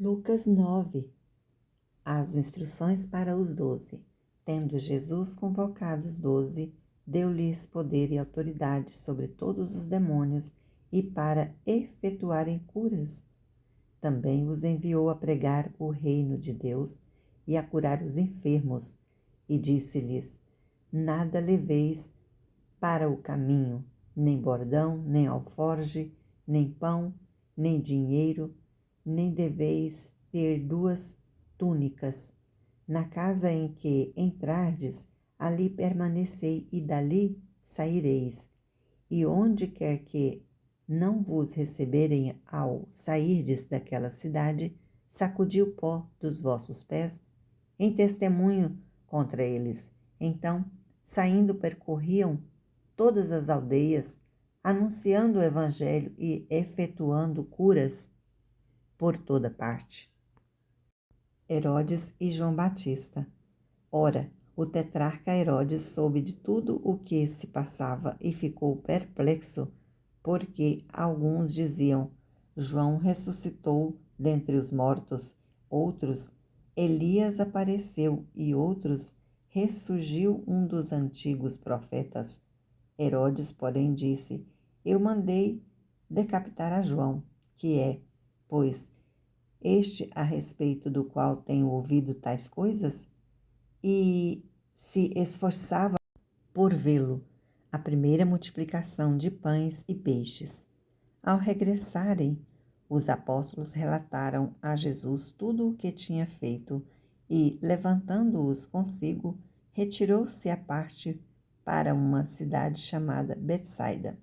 Lucas 9. As instruções para os 12. Tendo Jesus convocado os 12, deu-lhes poder e autoridade sobre todos os demônios e para efetuarem curas. Também os enviou a pregar o reino de Deus e a curar os enfermos. E disse-lhes: Nada leveis para o caminho, nem bordão, nem alforge, nem pão, nem dinheiro, nem deveis ter duas túnicas. Na casa em que entrardes, ali permanecei e dali saireis. E onde quer que não vos receberem ao sairdes daquela cidade, sacudi o pó dos vossos pés, em testemunho contra eles. Então, saindo, percorriam todas as aldeias, anunciando o evangelho e efetuando curas por toda parte. Herodes e João Batista. Ora, o tetrarca Herodes soube de tudo o que se passava e ficou perplexo, porque alguns diziam: João ressuscitou dentre os mortos, outros, Elias apareceu, e outros, ressurgiu um dos antigos profetas. Herodes, porém, disse: Eu mandei decapitar a João, que é, pois, este a respeito do qual tenho ouvido tais coisas? E se esforçava por vê-lo, a primeira multiplicação de pães e peixes. Ao regressarem, os apóstolos relataram a Jesus tudo o que tinha feito e, levantando-os consigo, retirou-se à parte para uma cidade chamada Betsaida.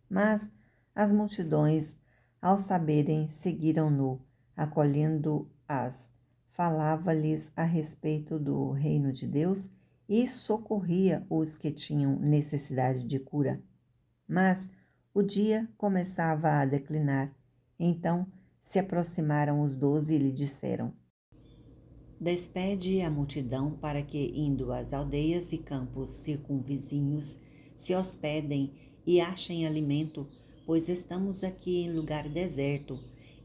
Mas as multidões, ao saberem, seguiram-no, acolhendo-as. Falava-lhes a respeito do reino de Deus e socorria os que tinham necessidade de cura. Mas o dia começava a declinar. Então se aproximaram os 12 e lhe disseram: Despede a multidão para que, indo às aldeias e campos circunvizinhos, se hospedem e achem alimento, pois estamos aqui em lugar deserto.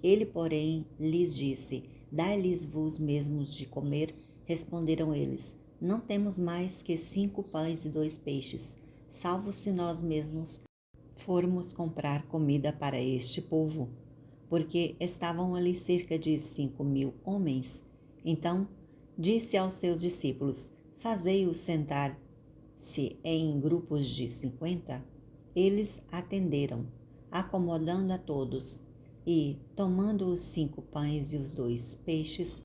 Ele, porém, lhes disse: Dai-lhes vós mesmos de comer. Responderam eles: Não temos mais que 5 pães e 2 peixes, salvo se nós mesmos formos comprar comida para este povo, porque estavam ali cerca de 5.000 homens. Então disse aos seus discípulos: Fazei-os sentar-se em grupos de 50. Eles atenderam, acomodando a todos, e, tomando os 5 pães e os 2 peixes,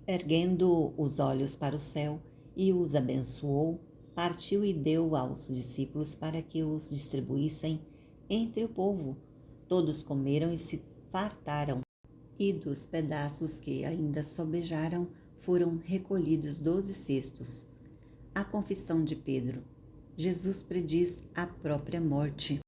erguendo os olhos para o céu, e os abençoou, partiu e deu aos discípulos para que os distribuíssem entre o povo. Todos comeram e se fartaram, e dos pedaços que ainda sobejaram foram recolhidos 12 cestos. A confissão de Pedro. Jesus prediz a própria morte.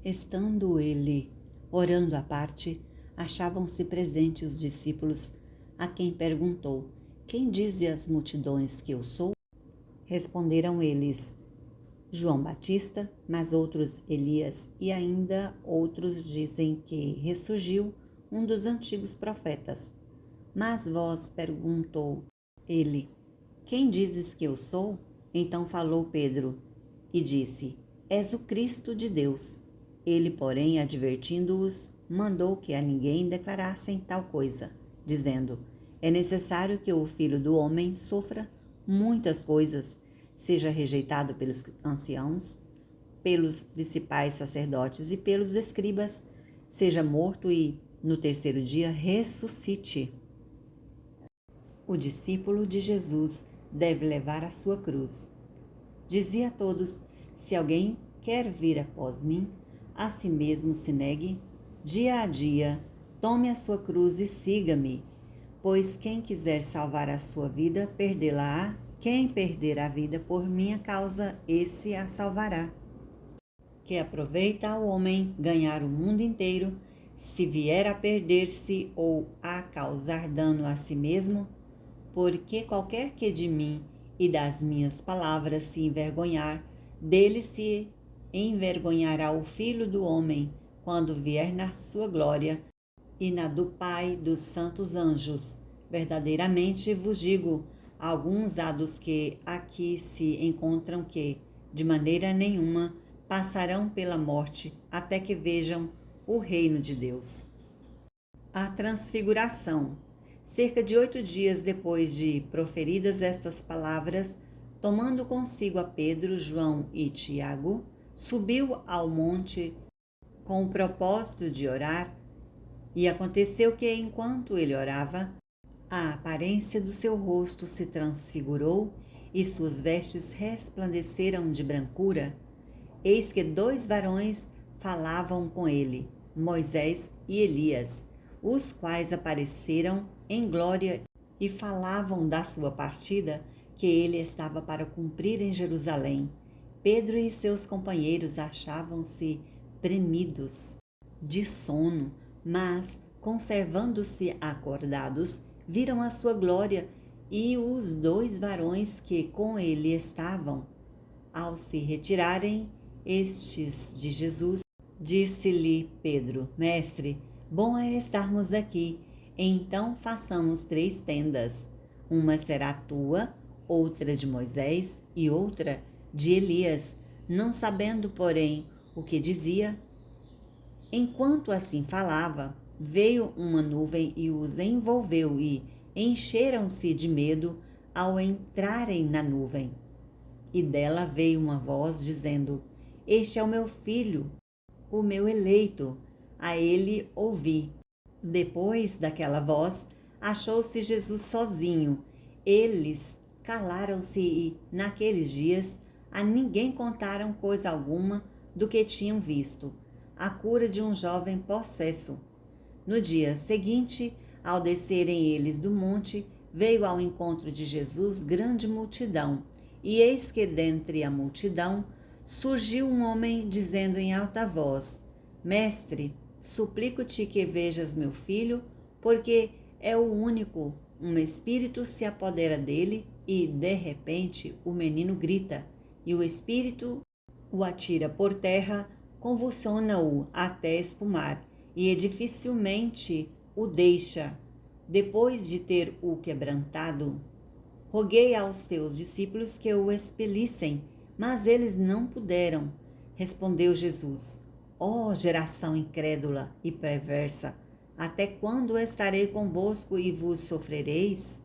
Estando ele orando à parte, achavam-se presentes os discípulos, a quem perguntou: Quem dizem as multidões que eu sou? Responderam eles: João Batista, mas outros Elias, e ainda outros dizem que ressurgiu um dos antigos profetas. Mas vós, perguntou ele, quem dizes que eu sou? Então falou Pedro e disse: És o Cristo de Deus. Ele, porém, advertindo-os, mandou que a ninguém declarassem tal coisa, dizendo: É necessário que o Filho do Homem sofra muitas coisas, seja rejeitado pelos anciãos, pelos principais sacerdotes e pelos escribas, seja morto e, no terceiro dia, ressuscite. O discípulo de Jesus deve levar a sua cruz. Dizia a todos: Se alguém quer vir após mim, a si mesmo se negue, dia a dia, tome a sua cruz e siga-me. Pois quem quiser salvar a sua vida, perdê-la-á. Quem perder a vida por minha causa, esse a salvará. Que aproveita ao homem ganhar o mundo inteiro, se vier a perder-se ou a causar dano a si mesmo? Porque qualquer que de mim e das minhas palavras se envergonhar, dele se envergonhará o Filho do Homem, quando vier na sua glória e na do Pai dos santos anjos. Verdadeiramente vos digo, alguns há dos que aqui se encontram que, de maneira nenhuma, passarão pela morte até que vejam o reino de Deus. A transfiguração. Cerca de 8 dias depois de proferidas estas palavras, tomando consigo a Pedro, João e Tiago, subiu ao monte com o propósito de orar, e aconteceu que, enquanto ele orava, a aparência do seu rosto se transfigurou e suas vestes resplandeceram de brancura. Eis que 2 varões falavam com ele, Moisés e Elias, os quais apareceram em glória e falavam da sua partida, que ele estava para cumprir em Jerusalém. Pedro e seus companheiros achavam-se premidos de sono, mas, conservando-se acordados, viram a sua glória e os 2 varões que com ele estavam. Ao se retirarem estes de Jesus, disse-lhe Pedro: Mestre, bom é estarmos aqui. Então façamos 3 tendas. Uma será tua, outra de Moisés e outra de Elias. Não sabendo, porém, o que dizia, enquanto assim falava, veio uma nuvem e os envolveu e encheram-se de medo ao entrarem na nuvem. E dela veio uma voz dizendo: Este é o meu filho, o meu eleito, a ele ouvi. Depois daquela voz, achou-se Jesus sozinho. Eles calaram-se e, naqueles dias, a ninguém contaram coisa alguma do que tinham visto, a cura de um jovem possesso. No dia seguinte, ao descerem eles do monte, veio ao encontro de Jesus grande multidão, e eis que dentre a multidão surgiu um homem dizendo em alta voz: Mestre, suplico-te que vejas meu filho, porque é o único. Um espírito se apodera dele e, de repente, o menino grita, e o espírito o atira por terra, convulsiona-o até espumar, e dificilmente o deixa. Depois de ter o quebrantado, roguei aos teus discípulos que o expelissem, mas eles não puderam. Respondeu Jesus: Ó geração incrédula e perversa, até quando estarei convosco e vos sofrereis?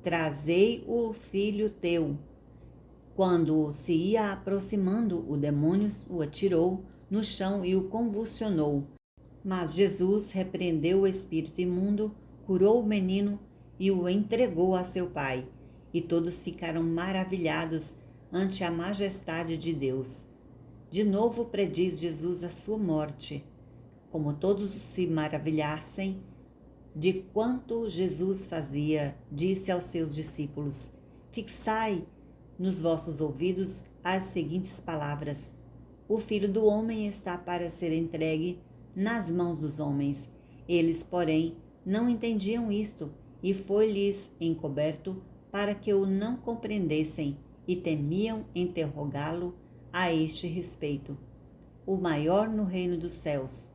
Trazei o filho teu. Quando se ia aproximando, o demônio o atirou no chão e o convulsionou. Mas Jesus repreendeu o espírito imundo, curou o menino e o entregou a seu pai. E todos ficaram maravilhados ante a majestade de Deus. De novo prediz Jesus a sua morte. Como todos se maravilhassem de quanto Jesus fazia, disse aos seus discípulos: Fixai nos vossos ouvidos as seguintes palavras: O Filho do Homem está para ser entregue nas mãos dos homens. Eles, porém, não entendiam isto, e foi-lhes encoberto para que o não compreendessem, e temiam interrogá-lo a este respeito. O maior no reino dos céus.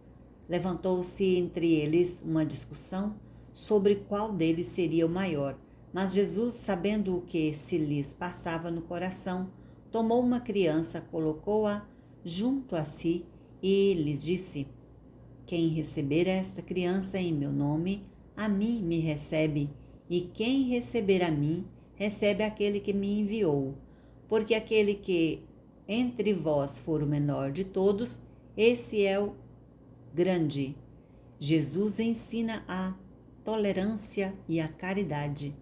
Levantou-se entre eles uma discussão sobre qual deles seria o maior. Mas Jesus, sabendo o que se lhes passava no coração, tomou uma criança, colocou-a junto a si e lhes disse: Quem receber esta criança em meu nome, a mim me recebe, e quem receber a mim, recebe aquele que me enviou. Porque aquele que entre vós for o menor de todos, esse é o grande. Jesus ensina a tolerância e a caridade.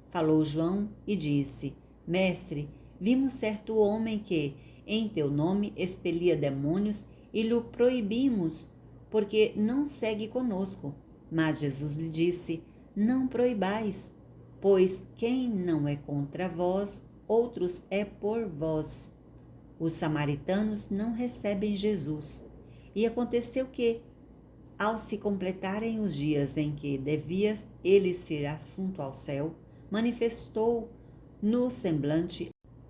Falou João e disse: Mestre, vimos certo homem que, em teu nome, expelia demônios e lhe proibimos, porque não segue conosco. Mas Jesus lhe disse: Não proibais, pois quem não é contra vós, outros é por vós. Os samaritanos não recebem Jesus. E aconteceu que, ao se completarem os dias em que devia ele ser assunto ao céu, manifestou no semblante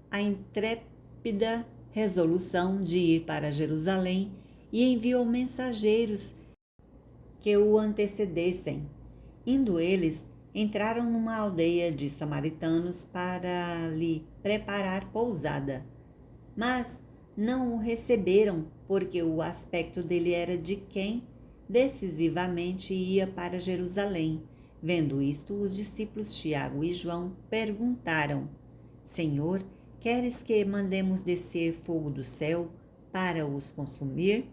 a intrépida resolução de ir para Jerusalém e enviou mensageiros que o antecedessem. Indo eles, entraram numa aldeia de samaritanos para lhe preparar pousada. Mas não o receberam, porque o aspecto dele era de quem decisivamente ia para Jerusalém. Vendo isto, os discípulos Tiago e João perguntaram: Senhor, queres que mandemos descer fogo do céu para os consumir?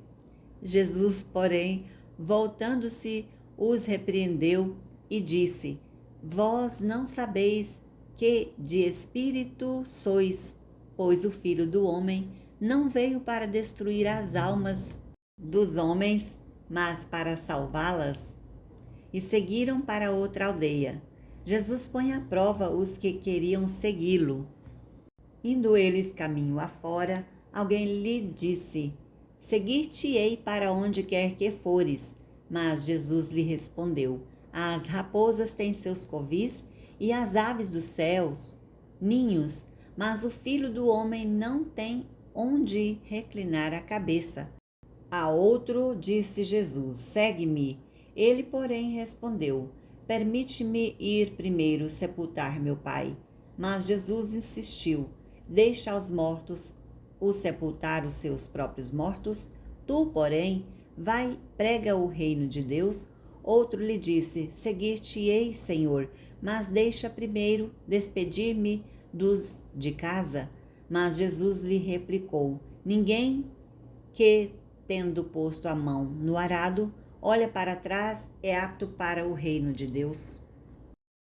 Jesus, porém, voltando-se, os repreendeu e disse: Vós não sabeis que de espírito sois, pois o Filho do Homem não veio para destruir as almas dos homens, mas para salvá-las. E seguiram para outra aldeia. Jesus põe à prova os que queriam segui-lo. Indo eles caminho afora, alguém lhe disse: Seguir-te-ei para onde quer que fores. Mas Jesus lhe respondeu: As raposas têm seus covis e as aves dos céus ninhos, mas o Filho do Homem não tem onde reclinar a cabeça. A outro disse Jesus: Segue-me. Ele, porém, respondeu: Permite-me ir primeiro sepultar meu pai. Mas Jesus insistiu: Deixa aos mortos os sepultar os seus próprios mortos. Tu, porém, vai, prega o reino de Deus. Outro lhe disse: Seguir-te-ei, Senhor, mas deixa primeiro despedir-me dos de casa. Mas Jesus lhe replicou: Ninguém que, tendo posto a mão no arado, olha para trás, é apto para o reino de Deus.